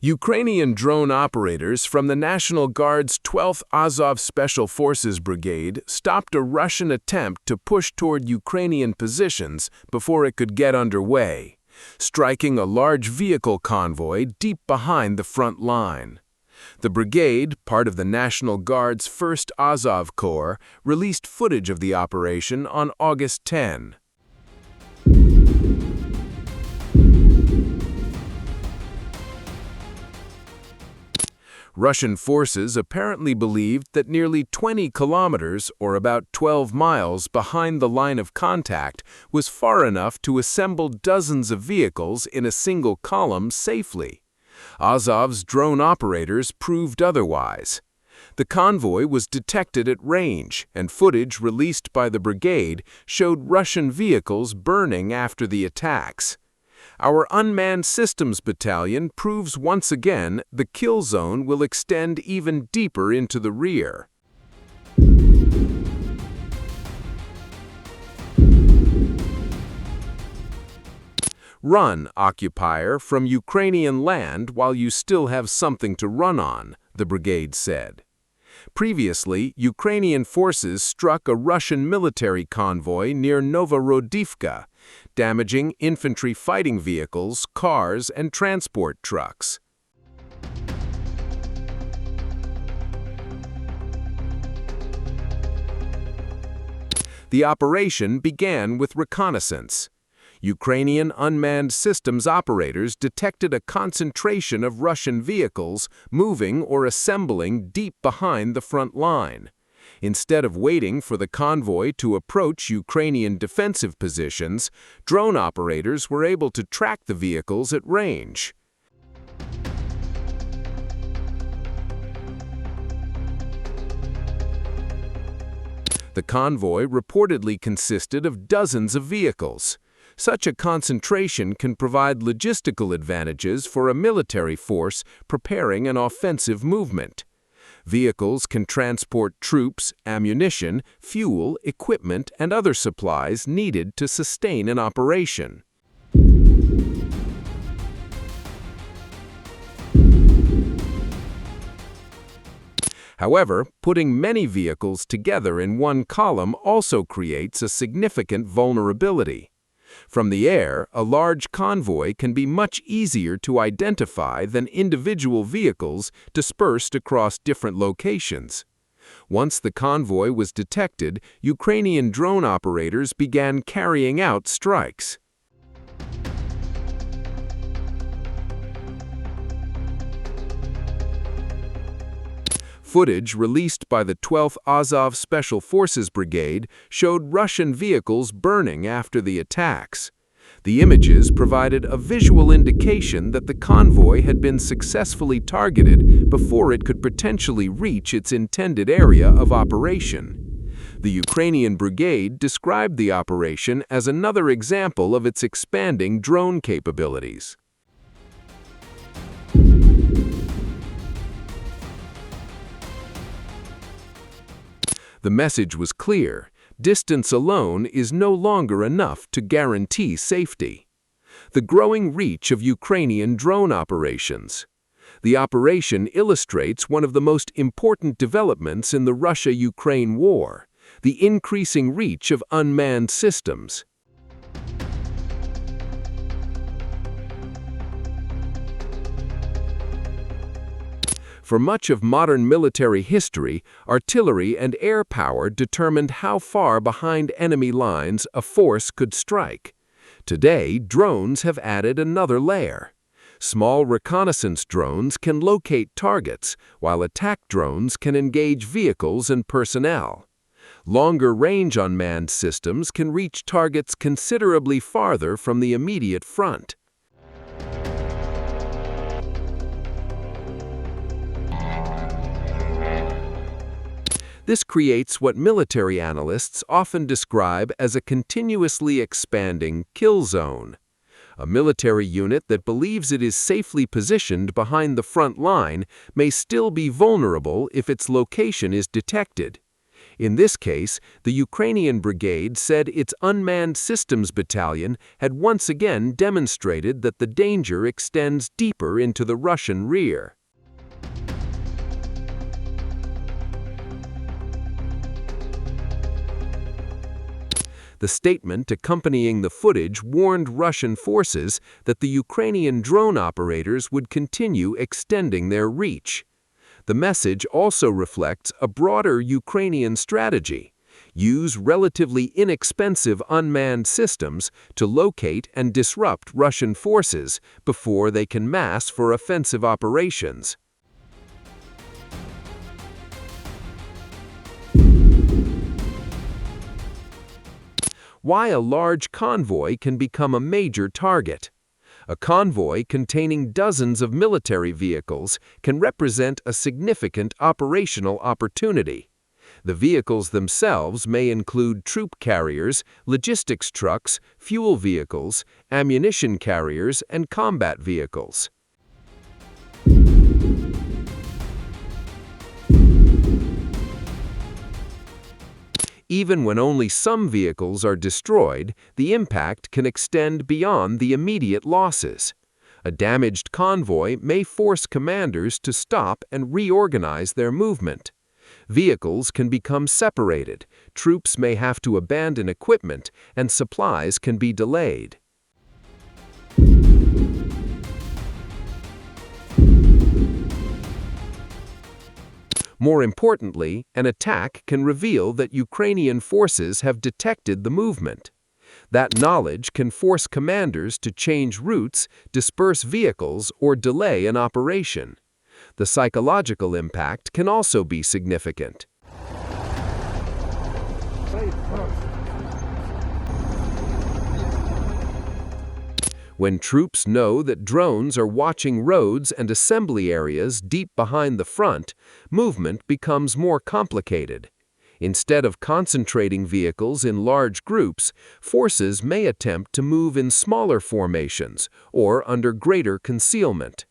Ukrainian drone operators from the National Guard's 12th Azov Special Forces Brigade stopped a Russian attempt to push toward Ukrainian positions before it could get underway, striking a large vehicle convoy deep behind the front line. The brigade, part of the National Guard's 1st Azov Corps, released footage of the operation on August 10. Russian forces apparently believed that nearly 20 kilometers, or about 12 miles, behind the line of contact was far enough to assemble dozens of vehicles in a single column safely. Azov's drone operators proved otherwise. The convoy was detected at range, and footage released by the brigade showed Russian vehicles burning after the attacks. Our Unmanned Systems Battalion proves once again the kill zone will extend even deeper into the rear. Run, occupier, from Ukrainian land while you still have something to run on, the brigade said. Previously, Ukrainian forces struck a Russian military convoy near Novorodivka, damaging infantry fighting vehicles, cars, and transport trucks. The operation began with reconnaissance. Ukrainian unmanned systems operators detected a concentration of Russian vehicles moving or assembling deep behind the front line. Instead of waiting for the convoy to approach Ukrainian defensive positions, drone operators were able to track the vehicles at range. The convoy reportedly consisted of dozens of vehicles. Such a concentration can provide logistical advantages for a military force preparing an offensive movement. Vehicles can transport troops, ammunition, fuel, equipment, and other supplies needed to sustain an operation. However, putting many vehicles together in one column also creates a significant vulnerability. From the air, a large convoy can be much easier to identify than individual vehicles dispersed across different locations. Once the convoy was detected, Ukrainian drone operators began carrying out strikes. Footage released by the 12th Azov Special Forces Brigade showed Russian vehicles burning after the attacks. The images provided a visual indication that the convoy had been successfully targeted before it could potentially reach its intended area of operation. The Ukrainian brigade described the operation as another example of its expanding drone capabilities. The message was clear: distance alone is no longer enough to guarantee safety. The growing reach of Ukrainian drone operations. The operation illustrates one of the most important developments in the Russia-Ukraine war: the increasing reach of unmanned systems. For much of modern military history, artillery and air power determined how far behind enemy lines a force could strike. Today, drones have added another layer. Small reconnaissance drones can locate targets, while attack drones can engage vehicles and personnel. Longer-range unmanned systems can reach targets considerably farther from the immediate front. This creates what military analysts often describe as a continuously expanding kill zone. A military unit that believes it is safely positioned behind the front line may still be vulnerable if its location is detected. In this case, the Ukrainian brigade said its unmanned systems battalion had once again demonstrated that the danger extends deeper into the Russian rear. The statement accompanying the footage warned Russian forces that the Ukrainian drone operators would continue extending their reach. The message also reflects a broader Ukrainian strategy: use relatively inexpensive unmanned systems to locate and disrupt Russian forces before they can mass for offensive operations. Why a large convoy can become a major target. A convoy containing dozens of military vehicles can represent a significant operational opportunity. The vehicles themselves may include troop carriers, logistics trucks, fuel vehicles, ammunition carriers, and combat vehicles. Even when only some vehicles are destroyed, the impact can extend beyond the immediate losses. A damaged convoy may force commanders to stop and reorganize their movement. Vehicles can become separated, troops may have to abandon equipment, and supplies can be delayed. More importantly, an attack can reveal that Ukrainian forces have detected the movement. That knowledge can force commanders to change routes, disperse vehicles, or delay an operation. The psychological impact can also be significant. When troops know that drones are watching roads and assembly areas deep behind the front, movement becomes more complicated. Instead of concentrating vehicles in large groups, forces may attempt to move in smaller formations or under greater concealment.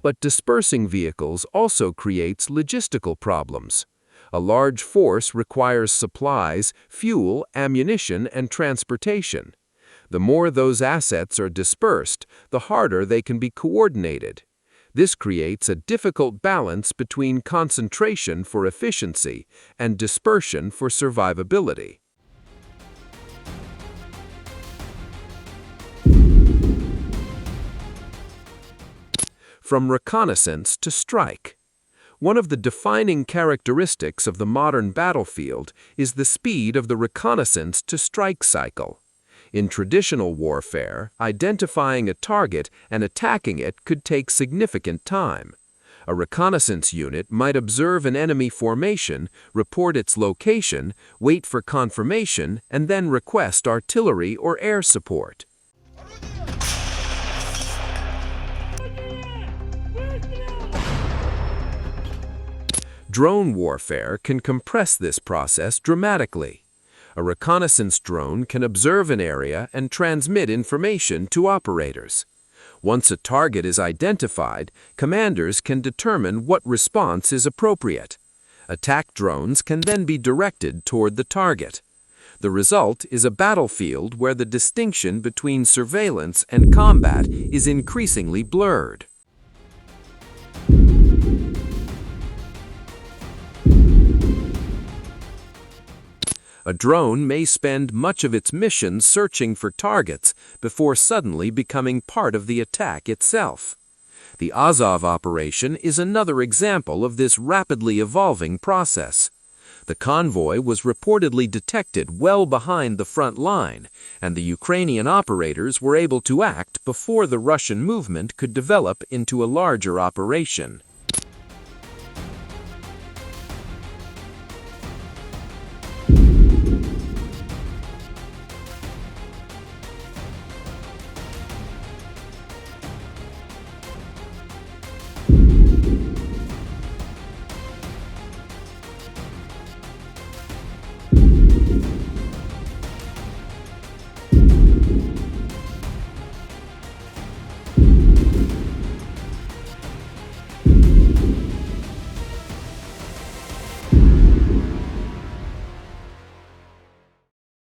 But dispersing vehicles also creates logistical problems. A large force requires supplies, fuel, ammunition, and transportation. The more those assets are dispersed, the harder they can be coordinated. This creates a difficult balance between concentration for efficiency and dispersion for survivability. From reconnaissance to strike. One of the defining characteristics of the modern battlefield is the speed of the reconnaissance to strike cycle. In traditional warfare, identifying a target and attacking it could take significant time. A reconnaissance unit might observe an enemy formation, report its location, wait for confirmation, and then request artillery or air support. Drone warfare can compress this process dramatically. A reconnaissance drone can observe an area and transmit information to operators. Once a target is identified, commanders can determine what response is appropriate. Attack drones can then be directed toward the target. The result is a battlefield where the distinction between surveillance and combat is increasingly blurred. A drone may spend much of its mission searching for targets before suddenly becoming part of the attack itself. The Azov operation is another example of this rapidly evolving process. The convoy was reportedly detected well behind the front line, and the Ukrainian operators were able to act before the Russian movement could develop into a larger operation.